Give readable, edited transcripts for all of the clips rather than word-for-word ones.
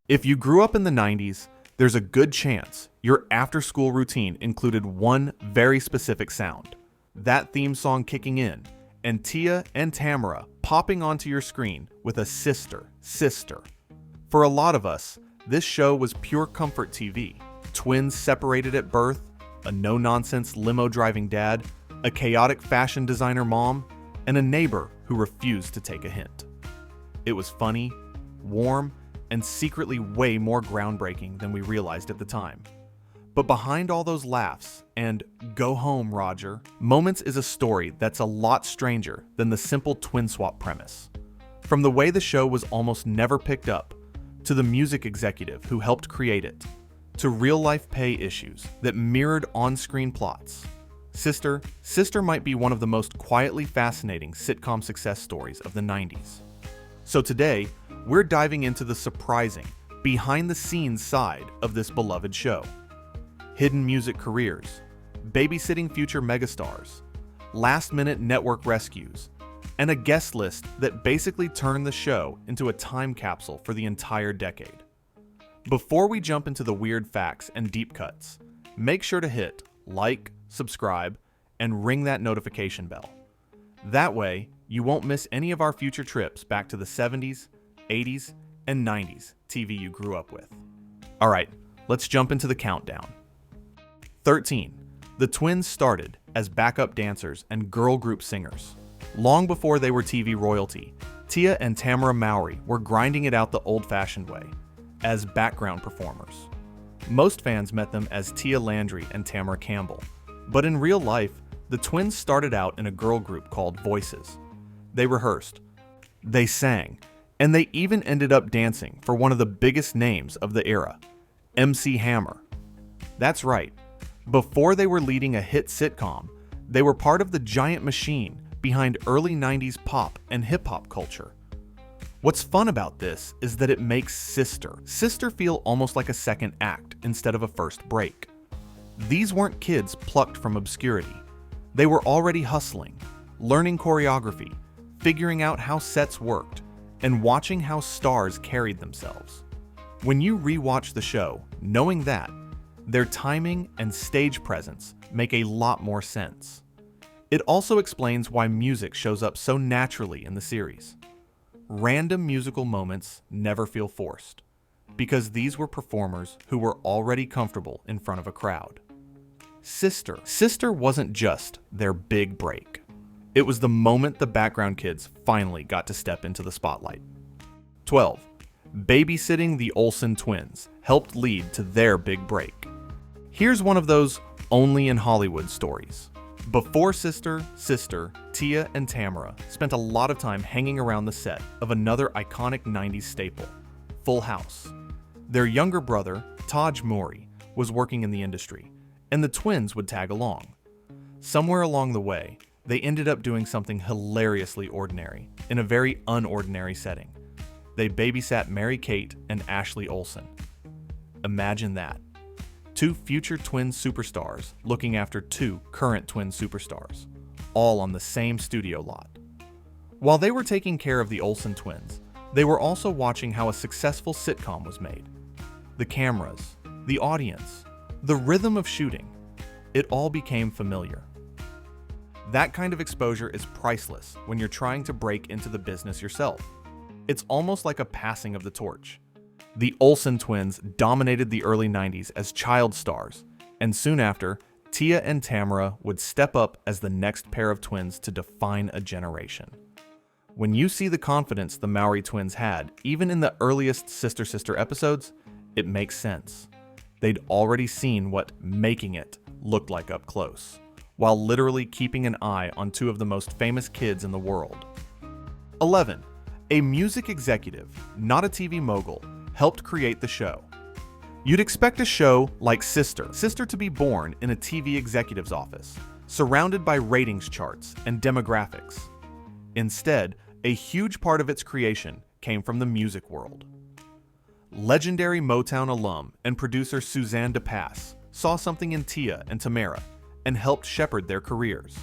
If you grew up in the 90s, there's a good chance your after-school routine included one very specific sound. That theme song kicking in, and Tia and Tamara popping onto your screen with a sister. For a lot of us, this show was pure comfort TV. Twins separated at birth, a no-nonsense limo-driving dad, a chaotic fashion designer mom, and a neighbor who refused to take a hint. It was funny, warm, and secretly way more groundbreaking than we realized at the time. But behind all those laughs and "go home, Roger" moments is a story that's a lot stranger than the simple twin swap premise. From the way the show was almost never picked up, to the music executive who helped create it, to real-life pay issues that mirrored on-screen plots, Sister might be one of the most quietly fascinating sitcom success stories of the 90s. So today, we're diving into the surprising, behind-the-scenes side of this beloved show. Hidden music careers, babysitting future megastars, last-minute network rescues, and a guest list that basically turned the show into a time capsule for the entire decade. Before we jump into the weird facts and deep cuts, make sure to hit like, subscribe, and ring that notification bell. That way, you won't miss any of our future trips back to the 70s, 80s, and 90s TV you grew up with. Alright, let's jump into the countdown. 13. The twins started as backup dancers and girl group singers. Long before they were TV royalty, Tia and Tamera Mowry were grinding it out the old-fashioned way, as background performers. Most fans met them as Tia Landry and Tamara Campbell, but in real life, the twins started out in a girl group called Voices. They rehearsed, they sang, and they even ended up dancing for one of the biggest names of the era, MC Hammer. That's right, before they were leading a hit sitcom, they were part of the giant machine behind early 90s pop and hip-hop culture. What's fun about this is that it makes Sister feel almost like a second act instead of a first break. These weren't kids plucked from obscurity. They were already hustling, learning choreography, figuring out how sets worked, and watching how stars carried themselves. When you rewatch the show, knowing that, their timing and stage presence make a lot more sense. It also explains why music shows up so naturally in the series. Random musical moments never feel forced, because these were performers who were already comfortable in front of a crowd. Sister wasn't just their big break. It was the moment the background kids finally got to step into the spotlight. 12. Babysitting the Olsen twins helped lead to their big break. Here's one of those only in Hollywood stories. Before Sister, Tia and Tamara spent a lot of time hanging around the set of another iconic 90s staple, Full House. Their younger brother, Taj Mowry, was working in the industry, and the twins would tag along. Somewhere along the way, they ended up doing something hilariously ordinary in a very unordinary setting. They babysat Mary-Kate and Ashley Olsen. Imagine that. Two future twin superstars looking after two current twin superstars, all on the same studio lot. While they were taking care of the Olsen twins, they were also watching how a successful sitcom was made. The cameras, the audience, the rhythm of shooting, it all became familiar. That kind of exposure is priceless when you're trying to break into the business yourself. It's almost like a passing of the torch. The Olsen twins dominated the early 90s as child stars, and soon after, Tia and Tamara would step up as the next pair of twins to define a generation. When you see the confidence the Mowry twins had, even in the earliest Sister episodes, it makes sense. They'd already seen what making it looked like up close, while literally keeping an eye on two of the most famous kids in the world. 11. A music executive, not a TV mogul, helped create the show. You'd expect a show like Sister to be born in a TV executive's office, surrounded by ratings charts and demographics. Instead, a huge part of its creation came from the music world. Legendary Motown alum and producer Suzanne DePass saw something in Tia and Tamara and helped shepherd their careers.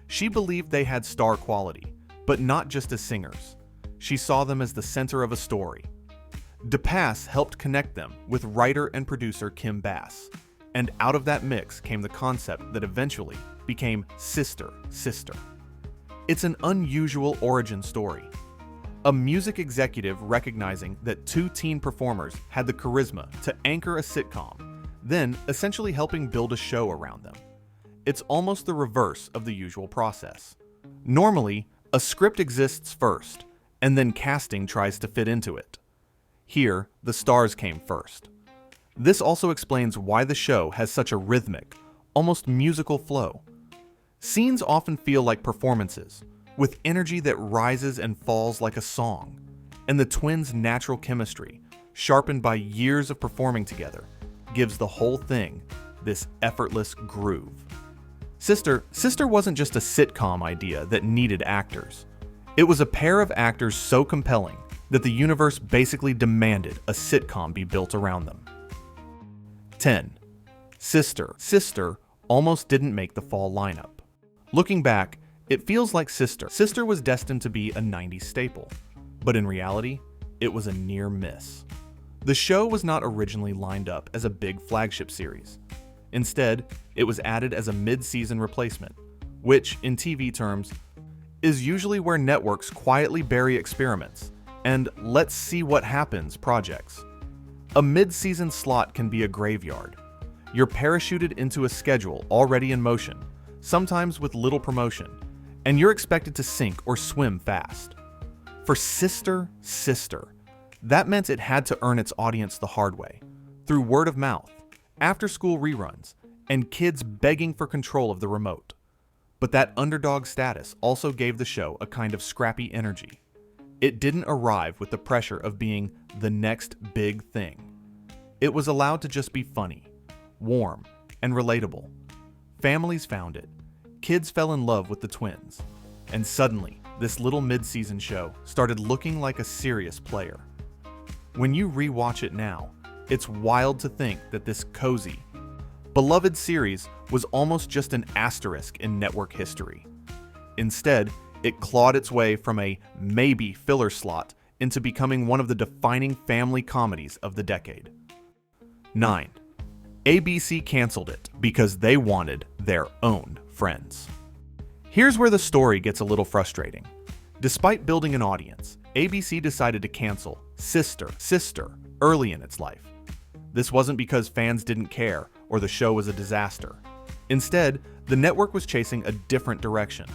She believed they had star quality, but not just as singers. She saw them as the center of a story. DePass helped connect them with writer and producer Kim Bass, and out of that mix came the concept that eventually became Sister, Sister. It's an unusual origin story. A music executive recognizing that two teen performers had the charisma to anchor a sitcom, then essentially helping build a show around them. It's almost the reverse of the usual process. Normally, a script exists first, and then casting tries to fit into it. Here, the stars came first. This also explains why the show has such a rhythmic, almost musical flow. Scenes often feel like performances, with energy that rises and falls like a song, and the twins' natural chemistry, sharpened by years of performing together, gives the whole thing this effortless groove. Sister wasn't just a sitcom idea that needed actors. It was a pair of actors so compelling that the universe basically demanded a sitcom be built around them. 10. Sister almost didn't make the fall lineup. Looking back, it feels like Sister was destined to be a 90s staple, but in reality, it was a near miss. The show was not originally lined up as a big flagship series. Instead, it was added as a mid-season replacement, which, in TV terms, is usually where networks quietly bury experiments and let's see what happens projects. A mid-season slot can be a graveyard. You're parachuted into a schedule already in motion, sometimes with little promotion, and you're expected to sink or swim fast. For Sister, that meant it had to earn its audience the hard way, through word of mouth, after-school reruns, and kids begging for control of the remote. But that underdog status also gave the show a kind of scrappy energy. It didn't arrive with the pressure of being the next big thing. It was allowed to just be funny, warm, and relatable. Families found it. Kids fell in love with the twins. And suddenly, this little mid-season show started looking like a serious player. When you rewatch it now, it's wild to think that this cozy, beloved series was almost just an asterisk in network history. Instead, it clawed its way from a maybe filler slot into becoming one of the defining family comedies of the decade. 9. ABC canceled it because they wanted their own friends. Here's where the story gets a little frustrating. Despite building an audience, ABC decided to cancel Sister early in its life. This wasn't because fans didn't care or the show was a disaster. Instead, the network was chasing a different direction.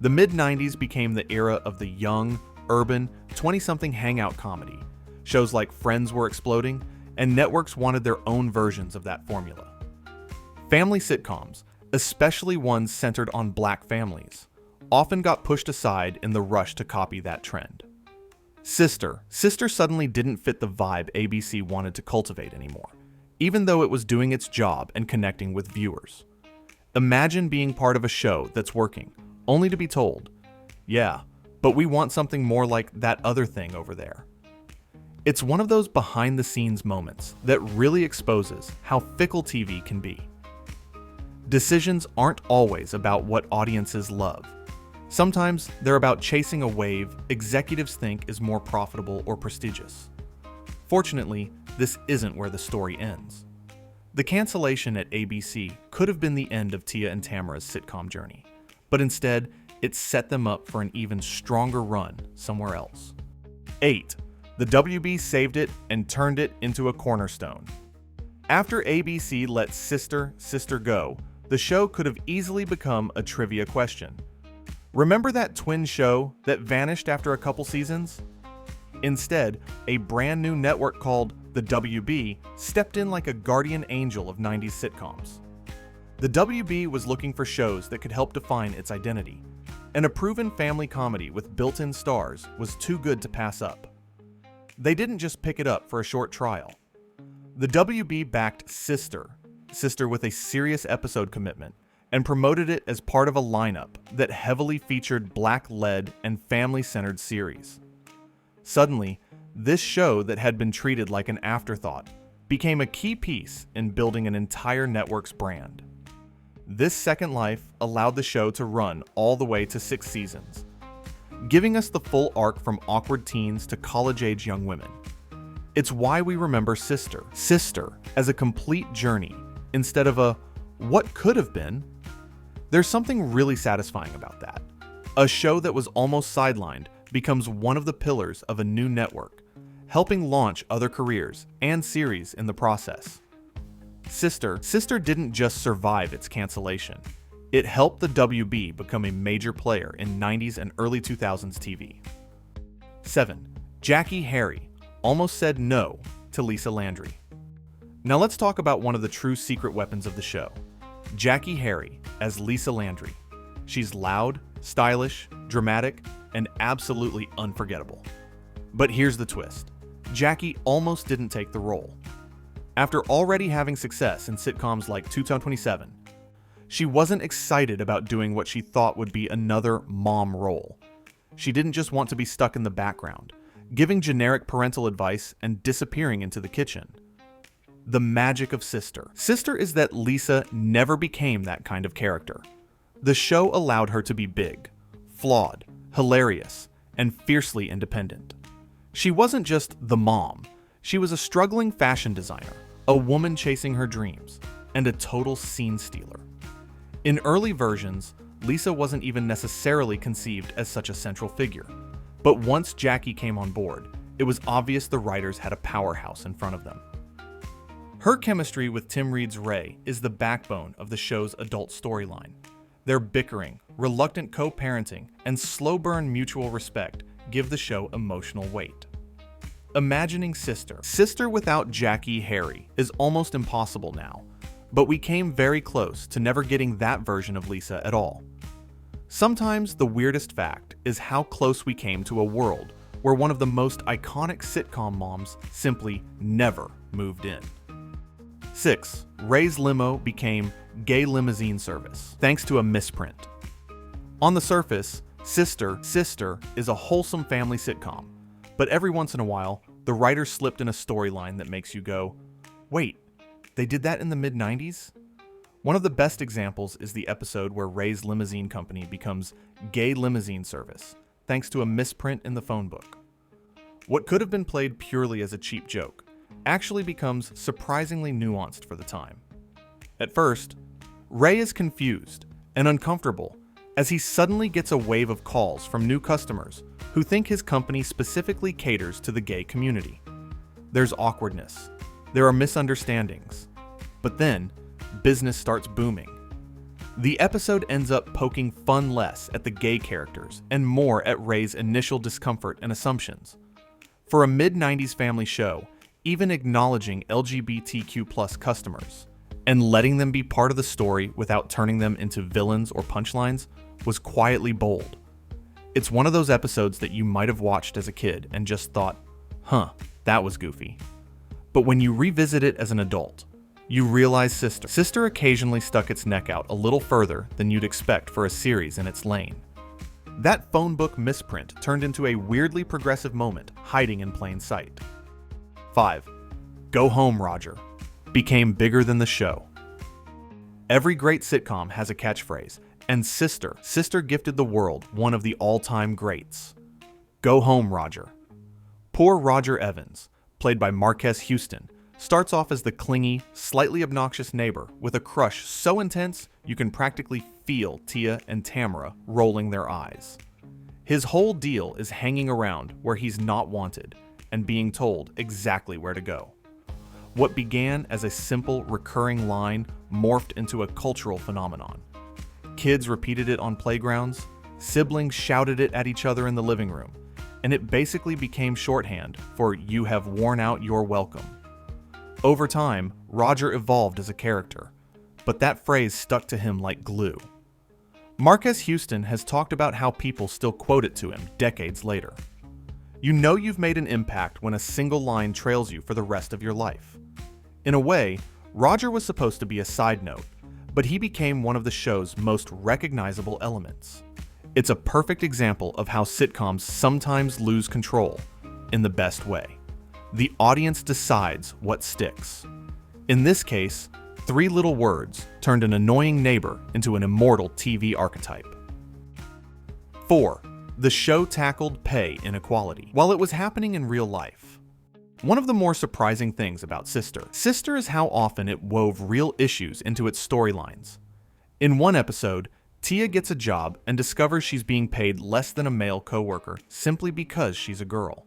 The mid-90s became the era of the young, urban, 20-something hangout comedy. Shows like Friends were exploding, and networks wanted their own versions of that formula. Family sitcoms, especially ones centered on black families, often got pushed aside in the rush to copy that trend. Sister suddenly didn't fit the vibe ABC wanted to cultivate anymore, even though it was doing its job and connecting with viewers. Imagine being part of a show that's working, only to be told, yeah, but we want something more like that other thing over there. It's one of those behind-the-scenes moments that really exposes how fickle TV can be. Decisions aren't always about what audiences love. Sometimes they're about chasing a wave executives think is more profitable or prestigious. Fortunately, this isn't where the story ends. The cancellation at ABC could have been the end of Tia and Tamara's sitcom journey, but instead, it set them up for an even stronger run somewhere else. 8. The WB saved it and turned it into a cornerstone. After ABC let Sister go, the show could have easily become a trivia question. Remember that twin show that vanished after a couple seasons? Instead, a brand new network called the WB stepped in like a guardian angel of 90s sitcoms. The WB was looking for shows that could help define its identity, and a proven family comedy with built-in stars was too good to pass up. They didn't just pick it up for a short trial. The WB backed Sister with a serious episode commitment, and promoted it as part of a lineup that heavily featured black-led and family-centered series. Suddenly, this show that had been treated like an afterthought became a key piece in building an entire network's brand. This second life allowed the show to run all the way to 6 seasons, giving us the full arc from awkward teens to college-age young women. It's why we remember Sister as a complete journey instead of a what could have been. There's something really satisfying about that. A show that was almost sidelined becomes one of the pillars of a new network, helping launch other careers and series in the process. Sister didn't just survive its cancellation. It helped the WB become a major player in 90s and early 2000s TV. 7. Jackée Harry almost said no to Lisa Landry. Now let's talk about one of the true secret weapons of the show. Jackée Harry as Lisa Landry. She's loud, stylish, dramatic, and absolutely unforgettable. But here's the twist. Jackée almost didn't take the role. After already having success in sitcoms like 227, she wasn't excited about doing what she thought would be another mom role. She didn't just want to be stuck in the background, giving generic parental advice and disappearing into the kitchen. The magic of Sister is that Lisa never became that kind of character. The show allowed her to be big, flawed, hilarious, and fiercely independent. She wasn't just the mom. She was a struggling fashion designer, a woman chasing her dreams, and a total scene stealer. In early versions, Lisa wasn't even necessarily conceived as such a central figure. But once Jackée came on board, it was obvious the writers had a powerhouse in front of them. Her chemistry with Tim Reed's Ray is the backbone of the show's adult storyline. Their bickering, reluctant co-parenting, and slow-burn mutual respect give the show emotional weight. Imagining Sister without Jackée Harry is almost impossible now, but we came very close to never getting that version of Lisa at all. Sometimes the weirdest fact is how close we came to a world where one of the most iconic sitcom moms simply never moved in. 6. Ray's limo became Gay Limousine Service, thanks to a misprint. On the surface, Sister is a wholesome family sitcom, but every once in a while, the writers slipped in a storyline that makes you go, wait, they did that in the mid-90s? One of the best examples is the episode where Ray's limousine company becomes Gay Limousine Service, thanks to a misprint in the phone book. What could have been played purely as a cheap joke actually becomes surprisingly nuanced for the time. At first, Ray is confused and uncomfortable as he suddenly gets a wave of calls from new customers who think his company specifically caters to the gay community. There's awkwardness, there are misunderstandings, but then business starts booming. The episode ends up poking fun less at the gay characters and more at Ray's initial discomfort and assumptions. For a mid-90s family show, even acknowledging LGBTQ+ customers and letting them be part of the story without turning them into villains or punchlines was quietly bold. It's one of those episodes that you might have watched as a kid and just thought, that was goofy. But when you revisit it as an adult, you realize Sister occasionally stuck its neck out a little further than you'd expect for a series in its lane. That phone book misprint turned into a weirdly progressive moment hiding in plain sight. 5. Go Home, Roger became bigger than the show. Every great sitcom has a catchphrase, and Sister gifted the world one of the all-time greats. Go home, Roger. Poor Roger Evans, played by Marquez Houston, starts off as the clingy, slightly obnoxious neighbor with a crush so intense you can practically feel Tia and Tamara rolling their eyes. His whole deal is hanging around where he's not wanted and being told exactly where to go. What began as a simple, recurring line morphed into a cultural phenomenon. Kids repeated it on playgrounds, siblings shouted it at each other in the living room, and it basically became shorthand for "you have worn out your welcome." Over time, Roger evolved as a character, but that phrase stuck to him like glue. Marquez Houston has talked about how people still quote it to him decades later. You know you've made an impact when a single line trails you for the rest of your life. In a way, Roger was supposed to be a side note, but he became one of the show's most recognizable elements. It's a perfect example of how sitcoms sometimes lose control in the best way. The audience decides what sticks. In this case, 3 little words turned an annoying neighbor into an immortal TV archetype. 4. The show tackled pay inequality while it was happening in real life. One of the more surprising things about Sister is how often it wove real issues into its storylines. In one episode, Tia gets a job and discovers she's being paid less than a male coworker simply because she's a girl.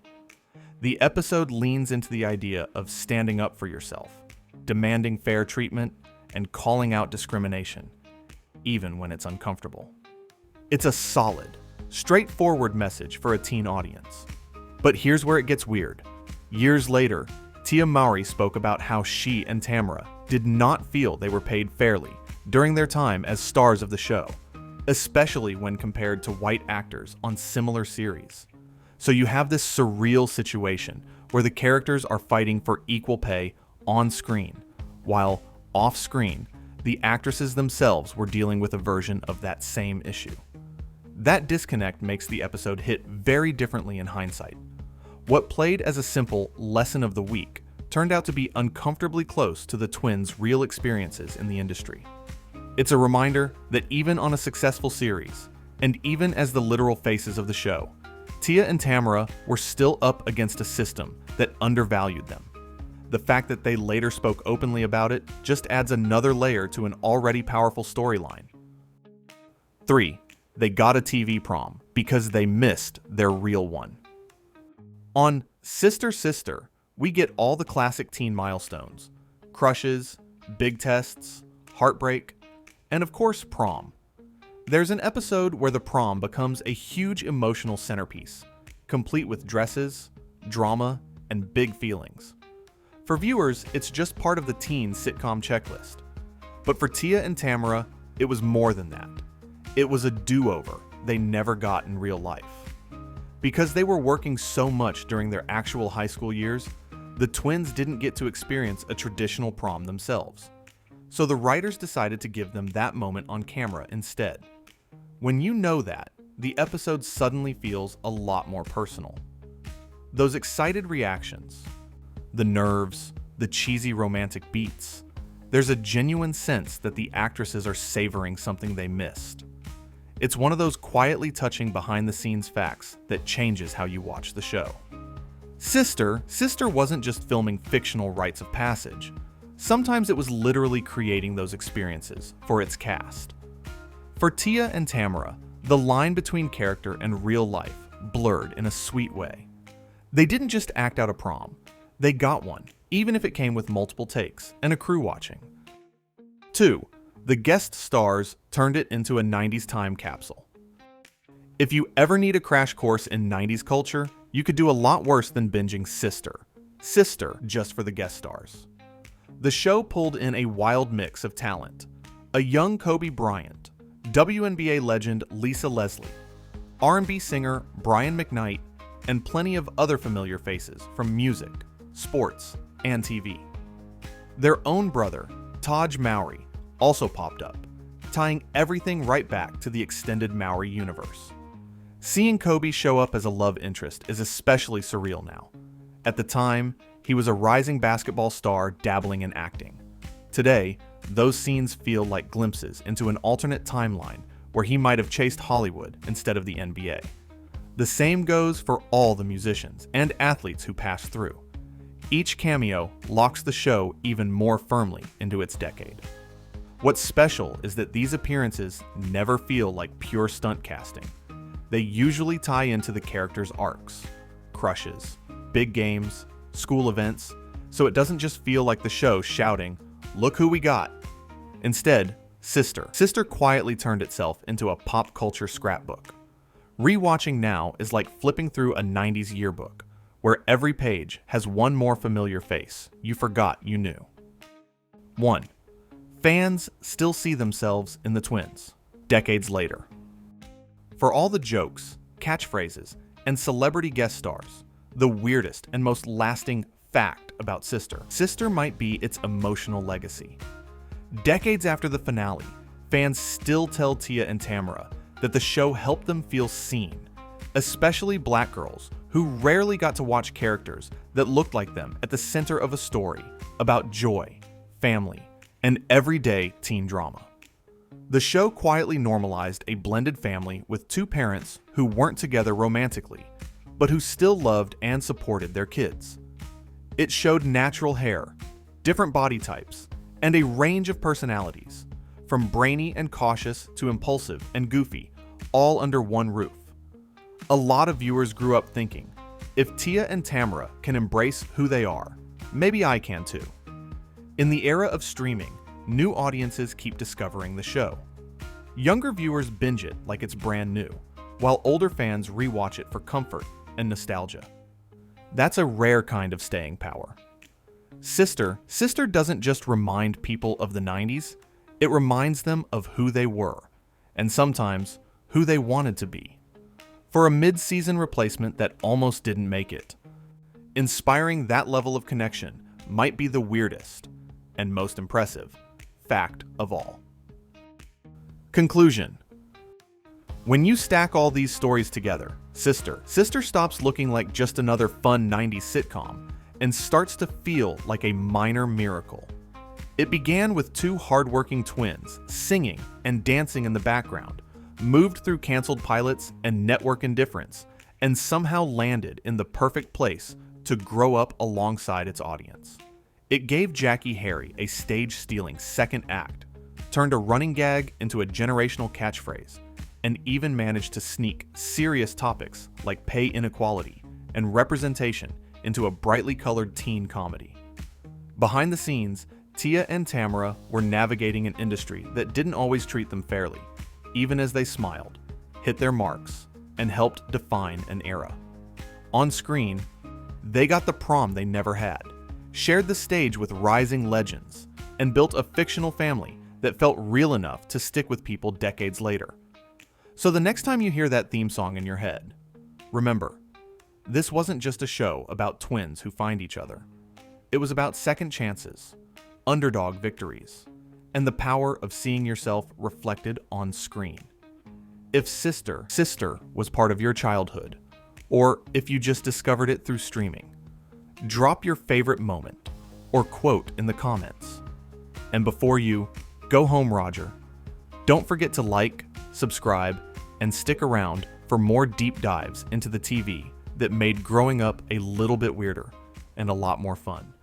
The episode leans into the idea of standing up for yourself, demanding fair treatment, and calling out discrimination, even when it's uncomfortable. It's a solid, straightforward message for a teen audience. But here's where it gets weird. Years later, Tia Mowry spoke about how she and Tamara did not feel they were paid fairly during their time as stars of the show, especially when compared to white actors on similar series. So you have this surreal situation where the characters are fighting for equal pay on screen, while off screen, the actresses themselves were dealing with a version of that same issue. That disconnect makes the episode hit very differently in hindsight. What played as a simple lesson of the week turned out to be uncomfortably close to the twins' real experiences in the industry. It's a reminder that even on a successful series, and even as the literal faces of the show, Tia and Tamara were still up against a system that undervalued them. The fact that they later spoke openly about it just adds another layer to an already powerful storyline. 3. They got a TV prom because they missed their real one. On Sister, we get all the classic teen milestones: crushes, big tests, heartbreak, and of course prom. There's an episode where the prom becomes a huge emotional centerpiece, complete with dresses, drama, and big feelings. For viewers, it's just part of the teen sitcom checklist. But for Tia and Tamara, it was more than that. It was a do-over they never got in real life. Because they were working so much during their actual high school years, the twins didn't get to experience a traditional prom themselves. So the writers decided to give them that moment on camera instead. When you know that, the episode suddenly feels a lot more personal. Those excited reactions, the nerves, the cheesy romantic beats, there's a genuine sense that the actresses are savoring something they missed. It's one of those quietly touching behind-the-scenes facts that changes how you watch the show. Sister wasn't just filming fictional rites of passage. Sometimes it was literally creating those experiences for its cast. For Tia and Tamara, the line between character and real life blurred in a sweet way. They didn't just act out a prom, they got one, even if it came with multiple takes and a crew watching. 2. The guest stars turned it into a 90s time capsule. If you ever need a crash course in 90s culture, you could do a lot worse than binging Sister just for the guest stars. The show pulled in a wild mix of talent: a young Kobe Bryant, WNBA legend Lisa Leslie, R&B singer Brian McKnight, and plenty of other familiar faces from music, sports, and TV. Their own brother, Taj Mowry, also popped up, tying everything right back to the extended Mowry universe. Seeing Kobe show up as a love interest is especially surreal now. At the time, he was a rising basketball star dabbling in acting. Today, those scenes feel like glimpses into an alternate timeline where he might have chased Hollywood instead of the NBA. The same goes for all the musicians and athletes who pass through. Each cameo locks the show even more firmly into its decade. What's special is that these appearances never feel like pure stunt casting. They usually tie into the characters' arcs, crushes, big games, school events, so it doesn't just feel like the show shouting, "Look who we got." Instead, Sister quietly turned itself into a pop culture scrapbook. Rewatching now is like flipping through a 90s yearbook, where every page has one more familiar face you forgot you knew. 1. Fans still see themselves in the twins, decades later. For all the jokes, catchphrases, and celebrity guest stars, the weirdest and most lasting fact about Sister might be its emotional legacy. Decades after the finale, fans still tell Tia and Tamara that the show helped them feel seen, especially black girls who rarely got to watch characters that looked like them at the center of a story about joy, family, and everyday teen drama. The show quietly normalized a blended family with two parents who weren't together romantically, but who still loved and supported their kids. It showed natural hair, different body types, and a range of personalities, from brainy and cautious to impulsive and goofy, all under one roof. A lot of viewers grew up thinking, if Tia and Tamara can embrace who they are, maybe I can too. In the era of streaming, new audiences keep discovering the show. Younger viewers binge it like it's brand new, while older fans rewatch it for comfort and nostalgia. That's a rare kind of staying power. Sister doesn't just remind people of the 90s, it reminds them of who they were, and sometimes who they wanted to be. For a mid-season replacement that almost didn't make it, inspiring that level of connection might be the weirdest and most impressive fact of all. Conclusion. When you stack all these stories together, Sister stops looking like just another fun 90s sitcom and starts to feel like a minor miracle. It began with two hardworking twins singing and dancing in the background, moved through canceled pilots and network indifference, and somehow landed in the perfect place to grow up alongside its audience. It gave Jackée Harry a stage-stealing second act, turned a running gag into a generational catchphrase, and even managed to sneak serious topics like pay inequality and representation into a brightly colored teen comedy. Behind the scenes, Tia and Tamara were navigating an industry that didn't always treat them fairly, even as they smiled, hit their marks, and helped define an era. On screen, they got the prom they never had, shared the stage with rising legends, and built a fictional family that felt real enough to stick with people decades later. So the next time you hear that theme song in your head, remember, this wasn't just a show about twins who find each other. It was about second chances, underdog victories, and the power of seeing yourself reflected on screen. If Sister was part of your childhood, or if you just discovered it through streaming, drop your favorite moment or quote in the comments. And before you go home, Roger, don't forget to like, subscribe, and stick around for more deep dives into the TV that made growing up a little bit weirder and a lot more fun.